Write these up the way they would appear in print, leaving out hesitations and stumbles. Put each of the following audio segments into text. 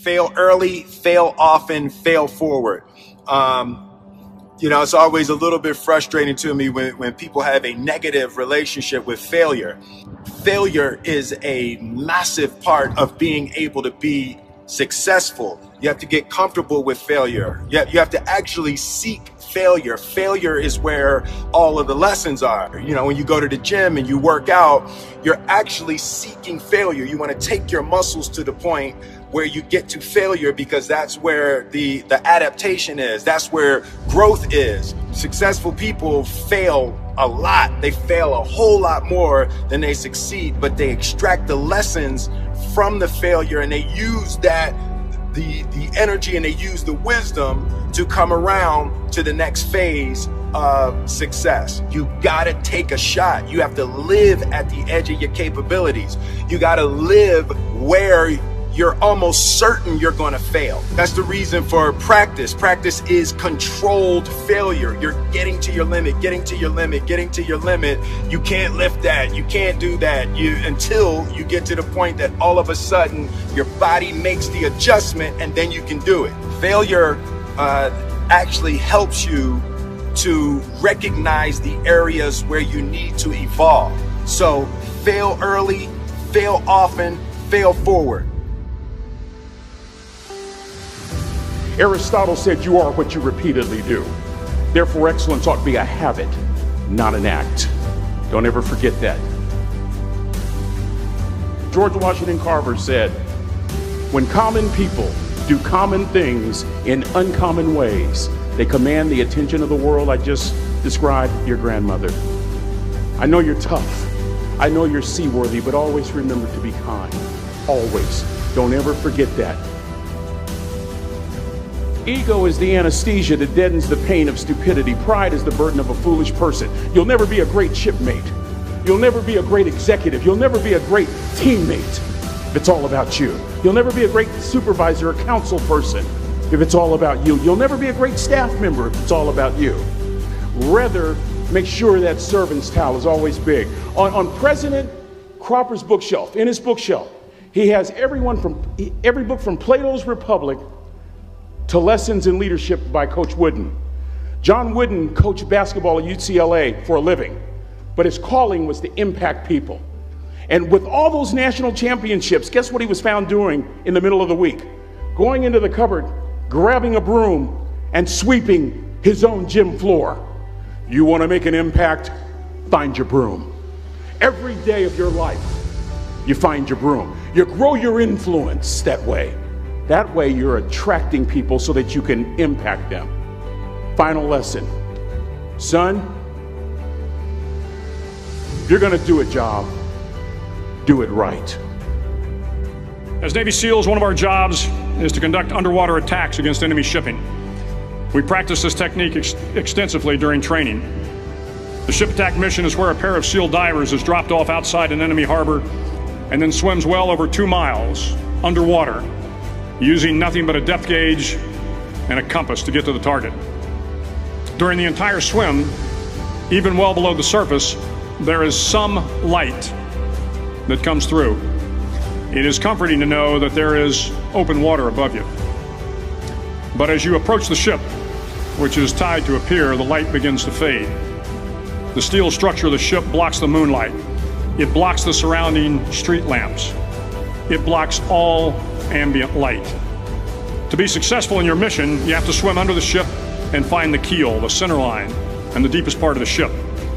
Fail early, fail often, fail forward. It's always a little bit frustrating to me when people have a negative relationship with failure. Failure is a massive part of being able to be successful. You have to get comfortable with failure. You have to actually seek failure. Failure is where all of the lessons are. When you go to the gym and you work out, you're actually seeking failure. You want to take your muscles to the point where you get to failure, because that's where the adaptation is. That's where growth is. Successful people fail a lot. They fail a whole lot more than they succeed, but they extract the lessons from the failure and they use that, the energy, and they use the wisdom to come around to the next phase of success. You gotta take a shot. You have to live at the edge of your capabilities. You gotta live where you're almost certain you're going to fail. That's the reason for practice. Practice is controlled failure. You're getting to your limit, getting to your limit, getting to your limit. You can't lift that. You can't do that. Until you get to the point that all of a sudden your body makes the adjustment and then you can do it. Failure actually helps you to recognize the areas where you need to evolve. So fail early, fail often, fail forward. Aristotle said you are what you repeatedly do. Therefore, excellence ought to be a habit, not an act. Don't ever forget that. George Washington Carver said, when common people do common things in uncommon ways, they command the attention of the world. I just described your grandmother. I know you're tough. I know you're seaworthy, but always remember to be kind. Always. Don't ever forget that. Ego is the anesthesia that deadens the pain of stupidity. Pride is the burden of a foolish person. You'll never be a great shipmate. You'll never be a great executive. You'll never be a great teammate if it's all about you. You'll never be a great supervisor or council person if it's all about you. You'll never be a great staff member if it's all about you. Rather, make sure that servant's towel is always big. On President Cropper's bookshelf, in his bookshelf, he has every book from Plato's Republic to Lessons in Leadership by Coach Wooden. John Wooden coached basketball at UCLA for a living, but his calling was to impact people. And with all those national championships, guess what he was found doing in the middle of the week? Going into the cupboard, grabbing a broom, and sweeping his own gym floor. You want to make an impact? Find your broom. Every day of your life, you find your broom. You grow your influence that way. That way you're attracting people so that you can impact them. Final lesson. Son, if you're going to do a job, do it right. As Navy SEALs, one of our jobs is to conduct underwater attacks against enemy shipping. We practice this technique extensively during training. The ship attack mission is where a pair of SEAL divers is dropped off outside an enemy harbor and then swims well over 2 miles underwater, using nothing but a depth gauge and a compass to get to the target. During the entire swim, even well below the surface, there is some light that comes through. It is comforting to know that there is open water above you. But as you approach the ship, which is tied to a pier, the light begins to fade. The steel structure of the ship blocks the moonlight. It blocks the surrounding street lamps. It blocks all ambient light. To be successful in your mission, you have to swim under the ship and find the keel, the center line, and the deepest part of the ship.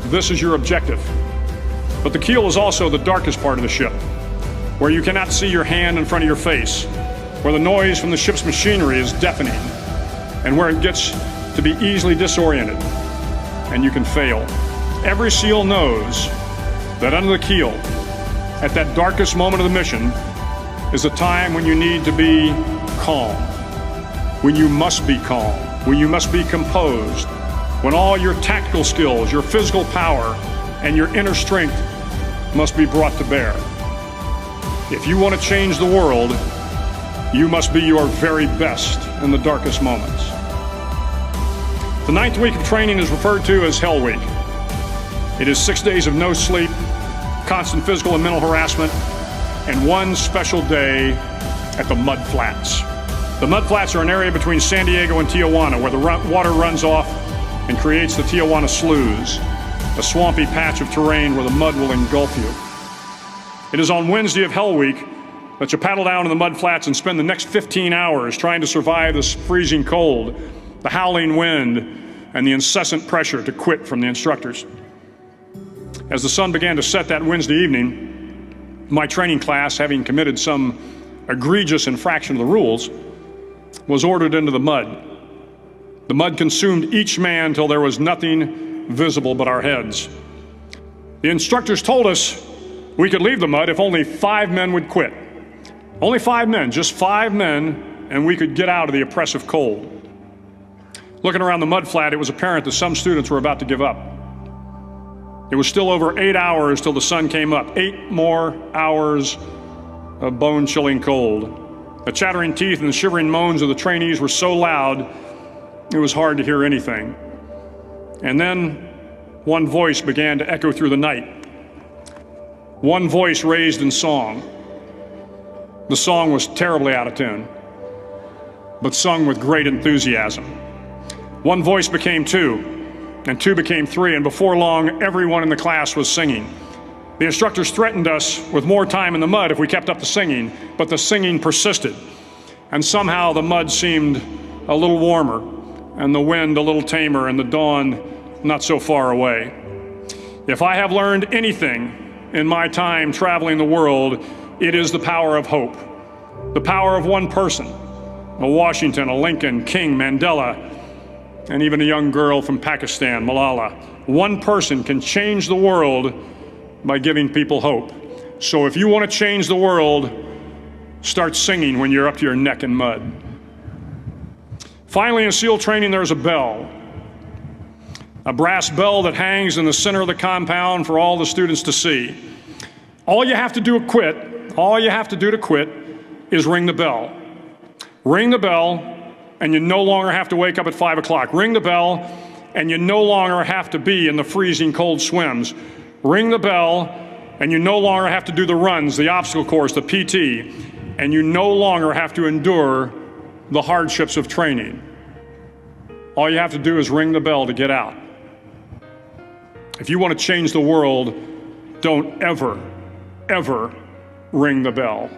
This is your objective. But the keel is also the darkest part of the ship, where you cannot see your hand in front of your face, where the noise from the ship's machinery is deafening, and where it gets to be easily disoriented, and you can fail. Every SEAL knows that under the keel, at that darkest moment of the mission, is a time when you need to be calm, when you must be calm, when you must be composed, when all your tactical skills, your physical power, and your inner strength must be brought to bear. If you want to change the world, you must be your very best in the darkest moments. The 9th week of training is referred to as Hell Week. It is 6 days of no sleep, constant physical and mental harassment, and one special day at the mud flats. The mudflats are an area between San Diego and Tijuana where the water runs off and creates the Tijuana Sloughs, a swampy patch of terrain where the mud will engulf you. It is on Wednesday of Hell Week that you paddle down in the mudflats and spend the next 15 hours trying to survive this freezing cold, the howling wind, and the incessant pressure to quit from the instructors. As the sun began to set that Wednesday evening, my training class, having committed some egregious infraction of the rules, was ordered into the mud. The mud consumed each man till there was nothing visible but our heads. The instructors told us we could leave the mud if only 5 men would quit. Only 5 men, just 5 men, and we could get out of the oppressive cold. Looking around the mudflat, it was apparent that some students were about to give up. It was still over 8 hours till the sun came up. 8 more hours of bone-chilling cold. The chattering teeth and the shivering moans of the trainees were so loud, it was hard to hear anything. And then one voice began to echo through the night. One voice raised in song. The song was terribly out of tune, but sung with great enthusiasm. One voice became 2, and 2 became 3, and before long, everyone in the class was singing. The instructors threatened us with more time in the mud if we kept up the singing, but the singing persisted. And somehow the mud seemed a little warmer, and the wind a little tamer, and the dawn not so far away. If I have learned anything in my time traveling the world, it is the power of hope. The power of one person, a Washington, a Lincoln, King, Mandela, and even a young girl from Pakistan, Malala. One person can change the world by giving people hope. So if you want to change the world, start singing when you're up to your neck in mud. Finally, in SEAL training, there's a bell. A brass bell that hangs in the center of the compound for all the students to see. All you have to do to quit is ring the bell. Ring the bell, and you no longer have to wake up at 5 o'clock. Ring the bell, and you no longer have to be in the freezing cold swims. Ring the bell, and you no longer have to do the runs, the obstacle course, the PT, and you no longer have to endure the hardships of training. All you have to do is ring the bell to get out. If you want to change the world, don't ever, ever ring the bell.